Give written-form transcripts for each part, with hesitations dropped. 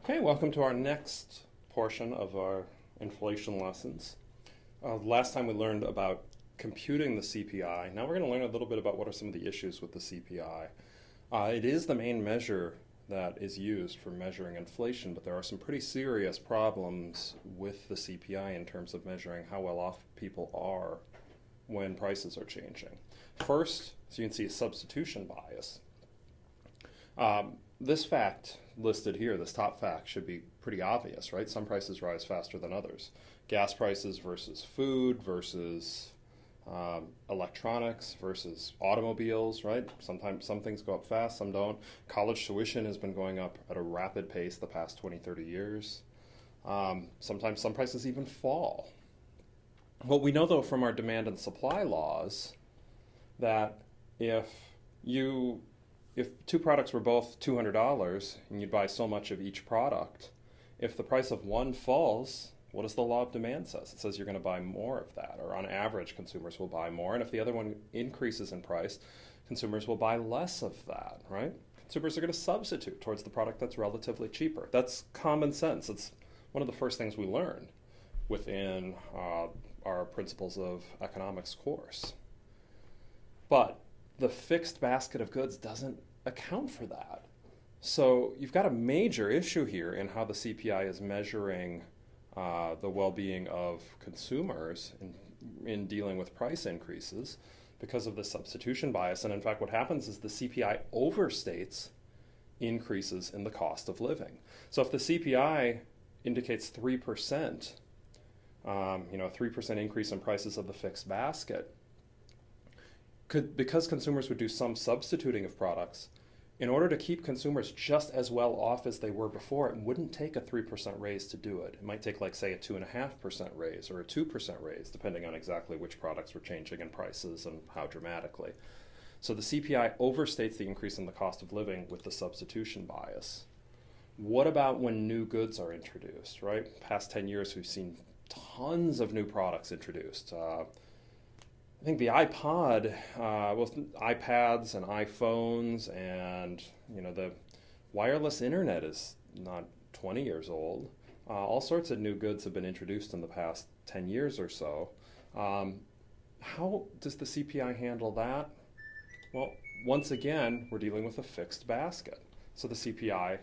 Okay, welcome to our next portion of our inflation lessons. Last time we learned about computing the CPI. Now we're going to learn a little bit about what are some of the issues with the CPI. It is the main measure that is used for measuring inflation, but there are some pretty serious problems with the CPI in terms of measuring how well off people are when prices are changing. First, as you can see, is substitution bias. This fact listed here, this top fact, should be pretty obvious, right? Some prices rise faster than others. Gas prices versus food versus electronics versus automobiles, right? Sometimes some things go up fast, some don't. College tuition has been going up at a rapid pace the past 20, 30 years. Sometimes some prices even fall. What we know, though, from our demand and supply laws, that if two products were both $200 and you'd buy so much of each product, if the price of one falls, what does the law of demand says? It says you're going to buy more of that, or on average, consumers will buy more. And if the other one increases in price, consumers will buy less of that, right? Consumers are going to substitute towards the product that's relatively cheaper. That's common sense. It's one of the first things we learned within our Principles of Economics course. But the fixed basket of goods doesn't account for that. So you've got a major issue here in how the CPI is measuring the well-being of consumers in dealing with price increases because of the substitution bias. And in fact, what happens is the CPI overstates increases in the cost of living. So if the CPI indicates 3%, a 3% increase in prices of the fixed basket, because consumers would do some substituting of products, in order to keep consumers just as well off as they were before, it wouldn't take a 3% raise to do it. It might take, like, say, a 2.5% raise or a 2% raise, depending on exactly which products were changing in prices and how dramatically. So the CPI overstates the increase in the cost of living with the substitution bias. What about when new goods are introduced, right? Past 10 years, we've seen tons of new products introduced. I think the iPod, iPads and iPhones and, the wireless internet is not 20 years old. All sorts of new goods have been introduced in the past 10 years or so. How does the CPI handle that? Well, once again, we're dealing with a fixed basket. So the CPI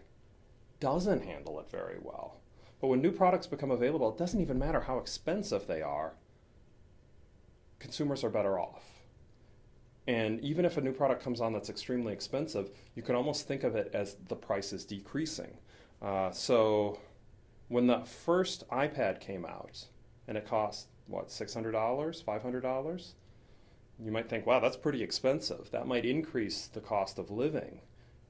doesn't handle it very well. But when new products become available, it doesn't even matter how expensive they are. Consumers are better off. And even if a new product comes on that's extremely expensive, you can almost think of it as the price is decreasing. So when the first iPad came out and it cost, $600, $500? You might think, wow, that's pretty expensive. That might increase the cost of living.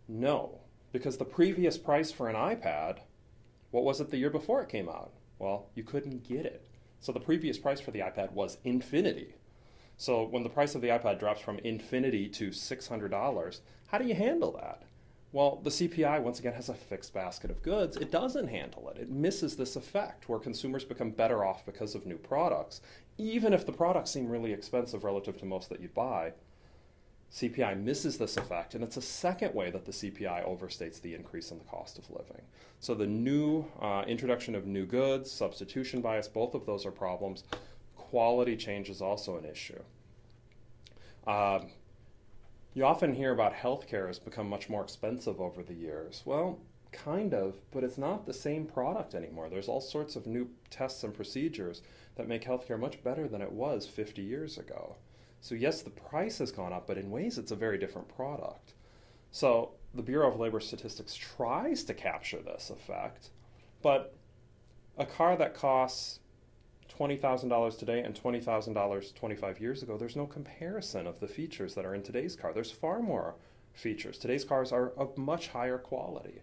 No, because the previous price for an iPad, what was it the year before it came out? Well, you couldn't get it. So the previous price for the iPad was infinity. So when the price of the iPad drops from infinity to $600, how do you handle that? Well, the CPI, once again, has a fixed basket of goods. It doesn't handle it. It misses this effect where consumers become better off because of new products. Even if the products seem really expensive relative to most that you buy, CPI misses this effect, and it's a second way that the CPI overstates the increase in the cost of living. So the new introduction of new goods, substitution bias, both of those are problems. Quality change is also an issue. You often hear about healthcare has become much more expensive over the years. Well, kind of, but it's not the same product anymore. There's all sorts of new tests and procedures that make healthcare much better than it was 50 years ago. So yes, the price has gone up, but in ways it's a very different product. So the Bureau of Labor Statistics tries to capture this effect, but a car that costs $20,000 today and $20,000 25 years ago, there's no comparison of the features that are in today's car. There's far more features. Today's cars are of much higher quality.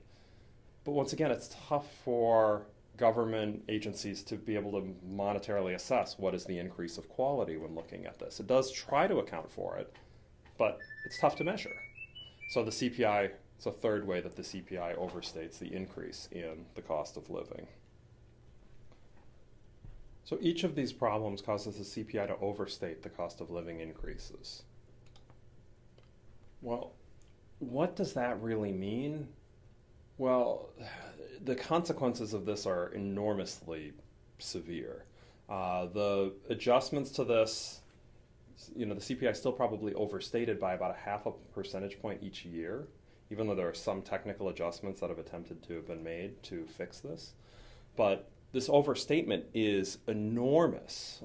But once again, it's tough for government agencies to be able to monetarily assess what is the increase of quality when looking at this. It does try to account for it, but it's tough to measure. So the CPI, it's a third way that the CPI overstates the increase in the cost of living. So each of these problems causes the CPI to overstate the cost of living increases. Well, what does that really mean? Well, the consequences of this are enormously severe. The adjustments to this, the CPI is still probably overstated by about a half a percentage point each year, even though there are some technical adjustments that have attempted to have been made to fix this. But this overstatement is enormous.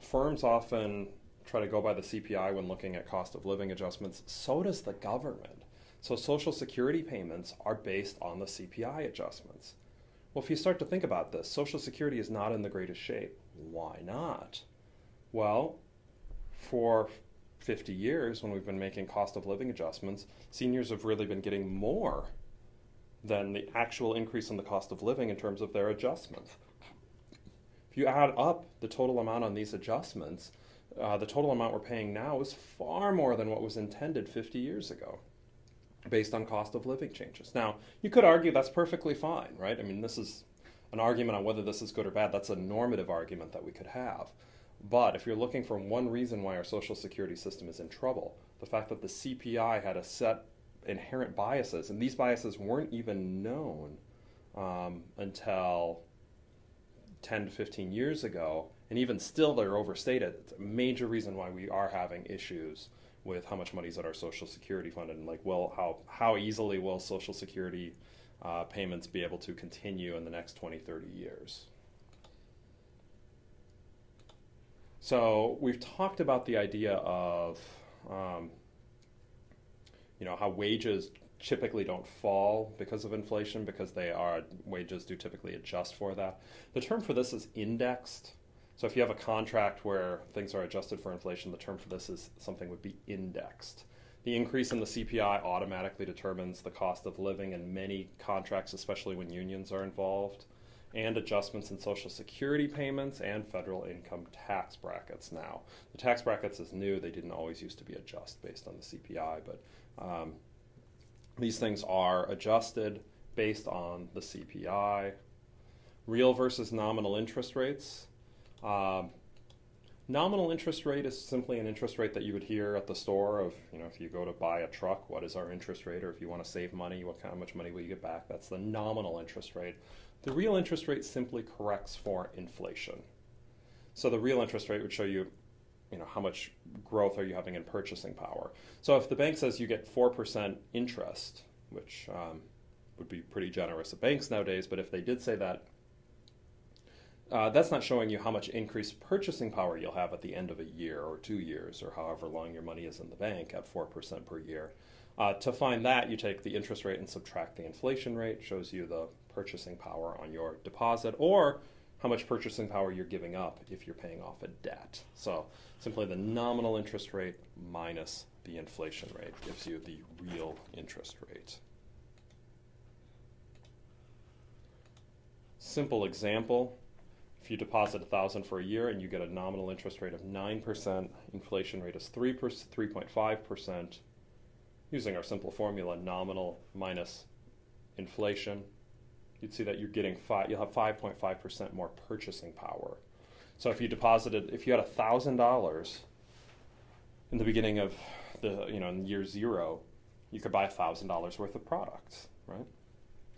Firms often try to go by the CPI when looking at cost of living adjustments. So does the government. So Social Security payments are based on the CPI adjustments. Well, if you start to think about this, Social Security is not in the greatest shape. Why not? Well, for 50 years, when we've been making cost of living adjustments, seniors have really been getting more than the actual increase in the cost of living in terms of their adjustments. If you add up the total amount on these adjustments, the total amount we're paying now is far more than what was intended 50 years ago, based on cost of living changes. Now, you could argue that's perfectly fine, right? I mean, this is an argument on whether this is good or bad. That's a normative argument that we could have. But if you're looking for one reason why our Social Security system is in trouble, the fact that the CPI had a set inherent biases, and these biases weren't even known until 10 to 15 years ago, and even still they're overstated. It's a major reason why we are having issues with how much money is at our Social Security fund, and how easily will Social Security payments be able to continue in the next 20, 30 years. So we've talked about the idea of how wages typically don't fall because of inflation, because wages do typically adjust for that. The term for this is indexed. So if you have a contract where things are adjusted for inflation, the term for this is something would be indexed. The increase in the CPI automatically determines the cost of living in many contracts, especially when unions are involved, and adjustments in Social Security payments and federal income tax brackets now. The tax brackets is new. They didn't always used to be adjusted based on the CPI, but these things are adjusted based on the CPI. Real versus nominal interest rates. Nominal interest rate is simply an interest rate that you would hear at the store of, if you go to buy a truck, what is our interest rate? Or if you want to save money, how much money will you get back? That's the nominal interest rate. The real interest rate simply corrects for inflation. So the real interest rate would show you, how much growth are you having in purchasing power. So if the bank says you get 4% interest, which would be pretty generous at banks nowadays, but if they did say that, that's not showing you how much increased purchasing power you'll have at the end of a year or 2 years or however long your money is in the bank at 4% per year. To find that, you take the interest rate and subtract the inflation rate. Shows you the purchasing power on your deposit, or how much purchasing power you're giving up if you're paying off a debt. So simply the nominal interest rate minus the inflation rate gives you the real interest rate. Simple example. If you deposit $1,000 for a year and you get a nominal interest rate of 9%, inflation rate is 3.5%. Using our simple formula, nominal minus inflation, you'd see that you'll have 5.5% more purchasing power. So if you had $1,000 in the beginning of in year 0, you could buy $1,000 worth of products, right?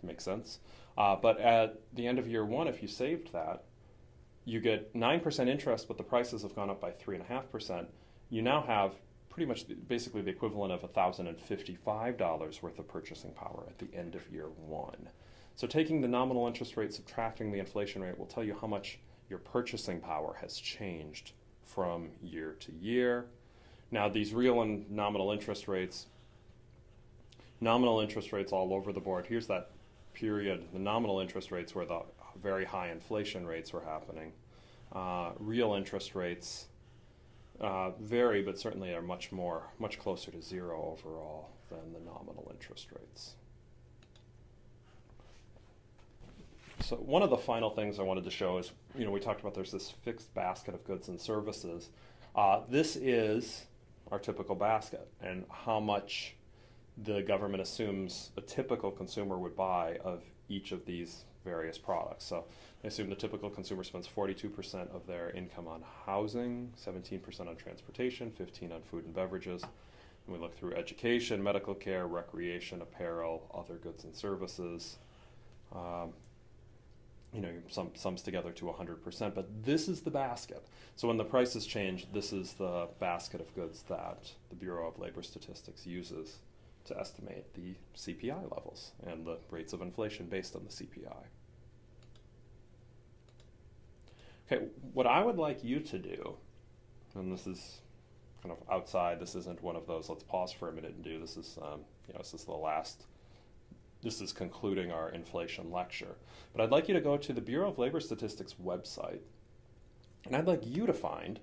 Makes sense. But at the end of year 1, if you saved that, you get 9% interest, but the prices have gone up by 3.5%. You now have pretty much basically the equivalent of $1,055 worth of purchasing power at the end of year 1. So taking the nominal interest rate, subtracting the inflation rate will tell you how much your purchasing power has changed from year to year. Now these real and nominal interest rates all over the board. Here's that period, the nominal interest rates where the very high inflation rates were happening. Real interest rates vary, but certainly are much closer to 0 overall than the nominal interest rates. So one of the final things I wanted to show is, we talked about there's this fixed basket of goods and services. This is our typical basket, and how much the government assumes a typical consumer would buy of each of these various products. So they assume the typical consumer spends 42% of their income on housing, 17% on transportation, 15% on food and beverages. We look through education, medical care, recreation, apparel, other goods and services. Sums together to 100%, but this is the basket. So when the prices change, this is the basket of goods that the Bureau of Labor Statistics uses to estimate the CPI levels and the rates of inflation based on the CPI. Okay, what I would like you to do, and this is kind of outside, this isn't one of those, let's pause for a minute and do, this is, this is concluding our inflation lecture. But I'd like you to go to the Bureau of Labor Statistics website, and I'd like you to find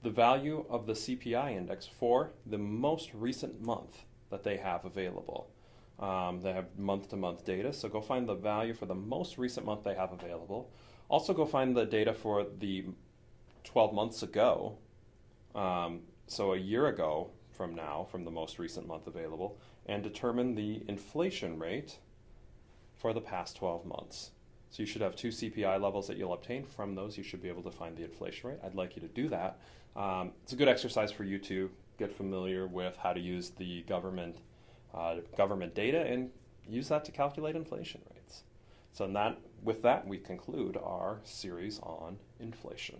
the value of the CPI index for the most recent month that they have available. They have month-to-month data, so go find the value for the most recent month they have available. Also go find the data for the 12 months ago, so a year ago from now, from the most recent month available, and determine the inflation rate for the past 12 months. So you should have two CPI levels that you'll obtain. From those, you should be able to find the inflation rate. I'd like you to do that. It's a good exercise for you to get familiar with how to use the government data and use that to calculate inflation rates. So with that, we conclude our series on inflation.